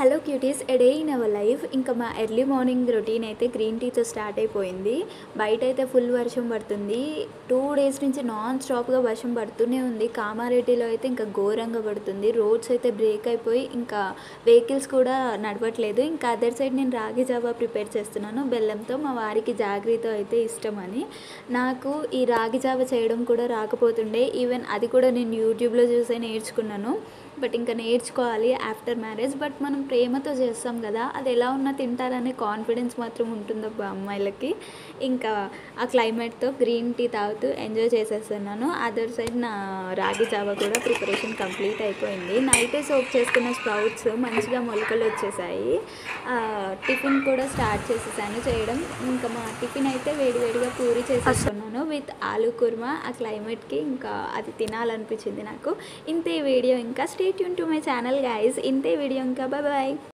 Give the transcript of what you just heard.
Hello cuties, a day in our life. ఇంకా మా early morning routine అయితే green టీతో start అయిపోయింది. బయట అయితే ఫుల్ వర్షం పడుతుంది. 2 డేస్ నుంచి నాన్ స్టాప్గా వర్షం పడుతూనే ఉంది. కామారెడ్డిలో అయితే ఇంకా ఘోరంగా పడుతుంది. రోడ్స్ అయితే బ్రేక్ అయిపోయి ఇంకా వెహికల్స్ కూడా నడవట్లేదు. ఇంకా అదర్ సైడ్ నేను రాగి జావా ప్రిపేర్ చేస్తున్నాను బెల్లంతో. మా వారికి జాగ్రీతో అయితే ఇష్టమని. నాకు ఈ రాగి జావా చేయడం కూడా రాకపోతుండే. ఈవెన్ అది కూడా నేను యూట్యూబ్లో చూసే నేర్చుకున్నాను. బట్ ఇంకా నేర్చుకోవాలి ఆఫ్టర్ మ్యారేజ్. బట్ మనం ప్రేమతో చేస్తాం కదా, అది ఎలా ఉన్నా తింటారనే కాన్ఫిడెన్స్ మాత్రం ఉంటుందబ్బా అమ్మాయిలకి. ఇంకా ఆ క్లైమేట్తో గ్రీన్ టీ తాగుతూ ఎంజాయ్ చేసేస్తున్నాను. అదర్ సైడ్ నా రాగి జావా కూడా ప్రిపరేషన్ కంప్లీట్ అయిపోయింది. నైటే సోక్ చేసుకున్న స్ప్రౌట్స్ మంచిగా మొలకలు వచ్చేసాయి. టిఫిన్ కూడా స్టార్ట్ చేసేసాను చేయడం. ఇంకా మా టిఫిన్ అయితే వేడివేడిగా పూరి చేసేస్తున్నాను విత్ ఆలూ కుర్మా. ఆ క్లైమేట్కి ఇంకా అది తినాలనిపించింది నాకు. ఇంతే వీడియో. ఇంకా stay tune to my channel guys. ఇంతే వీడియో. ఇంకా బాయ్ బాయ్.